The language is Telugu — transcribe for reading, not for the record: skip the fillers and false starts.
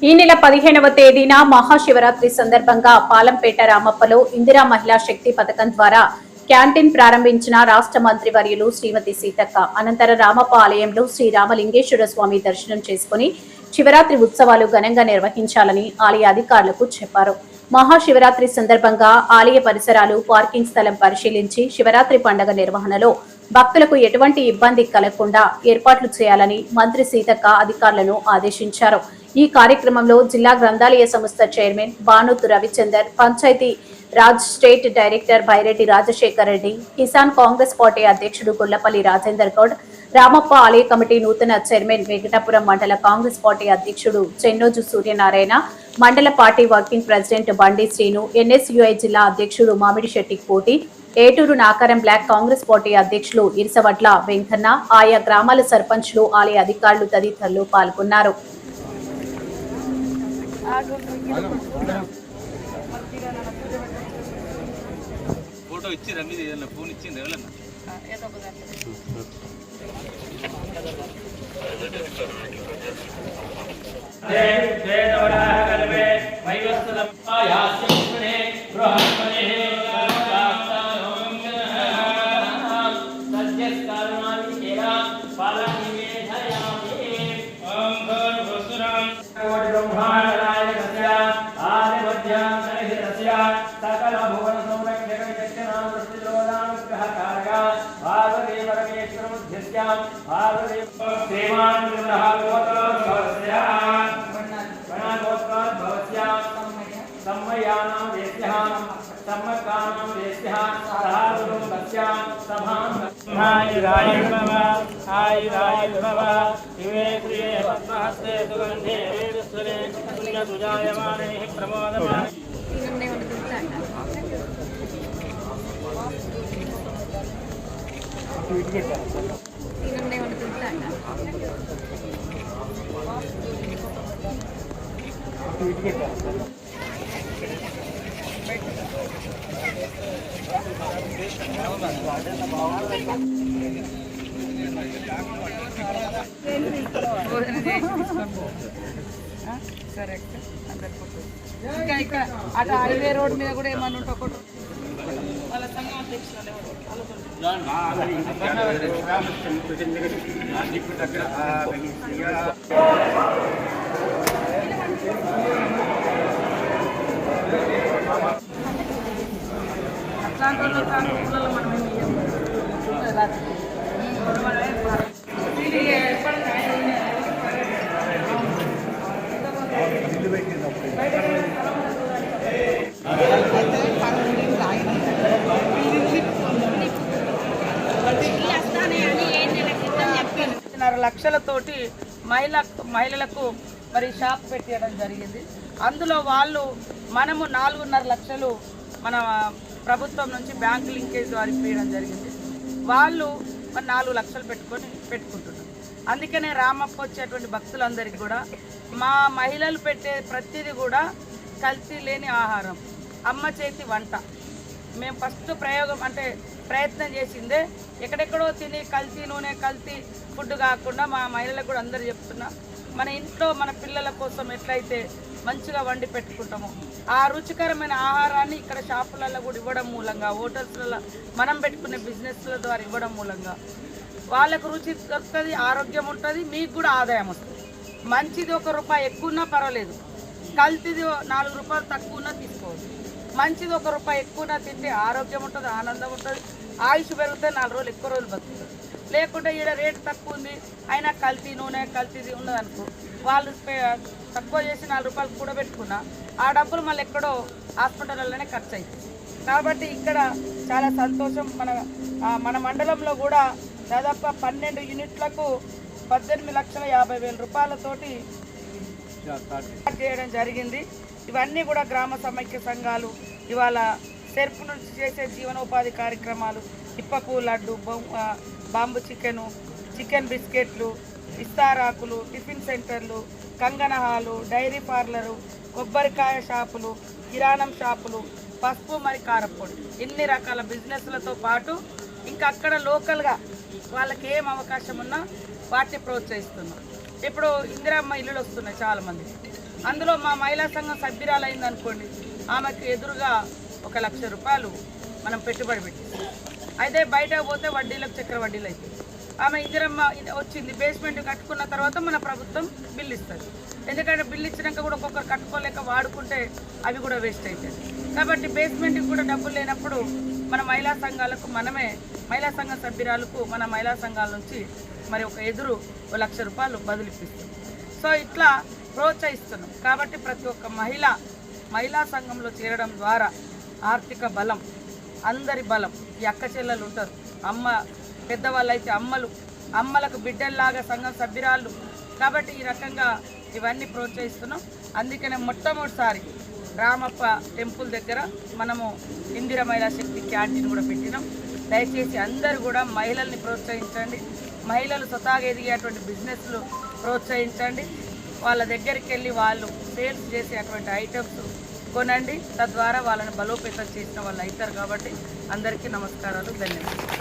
ఈ నెల 15వ తేదీన మహాశివరాత్రి సందర్భంగా పాలంపేట రామప్పలో ఇందిరా మహిళా శక్తి పథకం ద్వారా క్యాంటీన్ ప్రారంభించిన రాష్ట్ర మంత్రి వర్యులు శ్రీమతి సీతక్క అనంతరం రామప్ప ఆలయంలో శ్రీ రామలింగేశ్వర స్వామి దర్శనం చేసుకుని శివరాత్రి ఉత్సవాలు ఘనంగా నిర్వహించాలని ఆలయ అధికారులకు చెప్పారు. మహాశివరాత్రి సందర్భంగా ఆలయ పరిసరాలు పార్కింగ్ స్థలం పరిశీలించి శివరాత్రి పండుగ నిర్వహణలో భక్తులకు ఎటువంటి ఇబ్బంది కలగకుండా ఏర్పాట్లు చేయాలని మంత్రి సీతక్క అధికారులను ఆదేశించారు. ఈ కార్యక్రమంలో జిల్లా గ్రంథాలయ సంస్థ chairman Banothu Ravichander, Panchayati Raj state director Byreddy Rajasekhar Reddy, Kisan Congress party అధ్యక్షుడు గొల్లపల్లి రాజేందర్ గౌడ్, రామప్ప ఆలయ కమిటీ నూతన చైర్మన్ వెంకటాపురం మండల కాంగ్రెస్ పార్టీ అధ్యక్షుడు చెన్నోజు సూర్యనారాయణ, మండల పార్టీ వర్కింగ్ ప్రెసిడెంట్ బండి శ్రీను, ఎన్ఎస్యుఐ జిల్లా అధ్యక్షుడు మామిడిశెట్టి కోటి, ఏటూరు నాకారం బ్లాక్ కాంగ్రెస్ పార్టీ అధ్యక్షులు ఇరిసవట్ల వెంకన్న, ఆయా గ్రామాల సర్పంచ్లు, ఆలయ అధికారులు తదితరులు పాల్గొన్నారు. ఫోటో ఇచ్చి రమ్మి ఫోన్ ఇచ్చింది ఎవరన్నా సరే ఇంకా ఇక్కడ అటు హైవే రోడ్ మీద కూడా ఏమన్నా ఉంటే ఒకటి వాళ్ళ సంఘం అధ్యక్షులు అట్లాంటి ఊళ్ళలో మనం లక్షలతోటి మహిళలకు మరి షాప్ పెట్టడం జరిగింది. అందులో వాళ్ళు మనము 4.5 లక్షలు మన ప్రభుత్వం నుంచి బ్యాంక్ లింకేజ్ వారికి ఇవ్వడం జరిగింది. వాళ్ళు మరి 4 లక్షలు పెట్టుకుంటున్నారు. అందుకనే రామప్ప వచ్చేటువంటి భక్తులందరికీ కూడా మా మహిళలు పెట్టే ప్రతిదీ కూడా కల్తీ లేని ఆహారం, అమ్మ చేతి వంట. మేము ఫస్ట్ ప్రయత్నం చేసిందే ఎక్కడెక్కడో తిని కల్తీ నూనె కల్తీ ఫుడ్ కాకుండా మా మహిళలకు కూడా అందరూ చెప్తున్నా, మన ఇంట్లో మన పిల్లల కోసం ఎట్లయితే మంచిగా వండి పెట్టుకుంటామో ఆ రుచికరమైన ఆహారాన్ని ఇక్కడ షాపులలో కూడా ఇవ్వడం మూలంగా, హోటల్స్లలో మనం పెట్టుకునే బిజినెస్ల ద్వారా ఇవ్వడం మూలంగా వాళ్ళకు రుచి దొరుకుతుంది, ఆరోగ్యం ఉంటుంది, మీకు కూడా ఆదాయం వస్తుంది. మంచిది ₹1 ఎక్కువ ఉన్నా పర్వాలేదు, కల్తీది 4 రూపాయలు తక్కువ ఉన్నా తీసుకోవచ్చు. మంచిది ₹1 ఎక్కువ తింటే ఆరోగ్యం ఉంటుంది, ఆనందం ఉంటుంది, ఆయుష్ పెరిగితే 4 రోజులు ఎక్కువ రోజులు బతుకుతుంది. లేకుంటే ఈడ రేటు తక్కువ ఉంది అయినా కల్తీ నూనె కల్తీది ఉన్నదనుకో, వాళ్ళు తక్కువ చేసి 4 రూపాయలు కూడా పెట్టుకున్నా ఆ డబ్బులు మళ్ళీ ఎక్కడో హాస్పిటల్లోనే ఖర్చు అవుతుంది. కాబట్టి ఇక్కడ చాలా సంతోషం. మన మండలంలో కూడా దాదాపు 12 యూనిట్లకు 18,50,000 రూపాయలతోటి చేయడం జరిగింది. ఇవన్నీ కూడా గ్రామ సమైక్య సంఘాలు ఇవాళ సెర్ఫ్ నుంచి చేసే జీవనోపాధి కార్యక్రమాలు, ఇప్పపు లడ్డు, బాంబు చికెన్ బిస్కెట్లు, ఇస్తారాకులు, టిఫిన్ సెంటర్లు, కంగన హాలు, డైరీ పార్లరు, కొబ్బరికాయ షాపులు, కిరాణం షాపులు, పసుపు మరి కారపొడి, ఇన్ని రకాల బిజినెస్లతో పాటు ఇంకా అక్కడ లోకల్గా వాళ్ళకి ఏం అవకాశం ఉన్నా వాటిని ప్రోత్సహిస్తున్నాం. ఇప్పుడు ఇందిరమ్మ ఇల్లులు వస్తున్నాయి చాలామంది. అందులో మా మహిళా సంఘం సభ్యురాలైంది అనుకోండి, ఆమెకు ఎదురుగా 1 లక్ష రూపాయలు మనం పెట్టుబడి పెట్టిస్తాం. అయితే బయట పోతే వడ్డీలకు చక్ర వడ్డీలు అవుతాయి. ఆమె ఇందిరమ్మ వచ్చింది, బేస్మెంట్ కట్టుకున్న తర్వాత మన ప్రభుత్వం బిల్లు ఇస్తుంది. ఎందుకంటే బిల్లు ఇచ్చినాక కూడా ఒక్కొక్కరు కట్టుకోలేక వాడుకుంటే అవి కూడా వేస్ట్ అవుతాయి. కాబట్టి బేస్మెంట్కి కూడా డబ్బులు లేనప్పుడు మన మహిళా సంఘాలకు మనమే, మహిళా సంఘ సభ్యురాలకు మన మహిళా సంఘాల నుంచి మరి ఒక ఎదురు 1 లక్ష రూపాయలు బదులిపిస్తాం. సో ఇట్లా ప్రోత్సహిస్తున్నాం. కాబట్టి ప్రతి ఒక్క మహిళా సంఘంలో చేరడం ద్వారా ఆర్థిక బలం, అందరి బలం. ఈ అక్క చెల్లెలు ఉంటారు, పెద్దవాళ్ళు అయితే అమ్మలకు బిడ్డల్లాగా సంఘం సభ్యురాళ్ళు. కాబట్టి ఈ రకంగా ఇవన్నీ ప్రోత్సహిస్తున్నాం. అందుకనే మొట్టమొదటిసారి రామప్ప టెంపుల్ దగ్గర మనము ఇందిర మహిళా శక్తి క్యాంటీన్ కూడా పెట్టినాం. దయచేసి అందరూ కూడా మహిళల్ని ప్రోత్సహించండి. మహిళలు స్వతహాగా ఎదిగేటువంటి బిజినెస్లు ప్రోత్సహించండి. వాళ్ళ దగ్గరికి వెళ్ళి వాళ్ళు సేల్స్ చేసే అటువంటి ఐటమ్స్ కొనండి. తద్వారా వాళ్ళని బలోపేతం చేసిన వాళ్ళు అవుతారు. కాబట్టి అందరికీ నమస్కారాలు, ధన్యవాదాలు.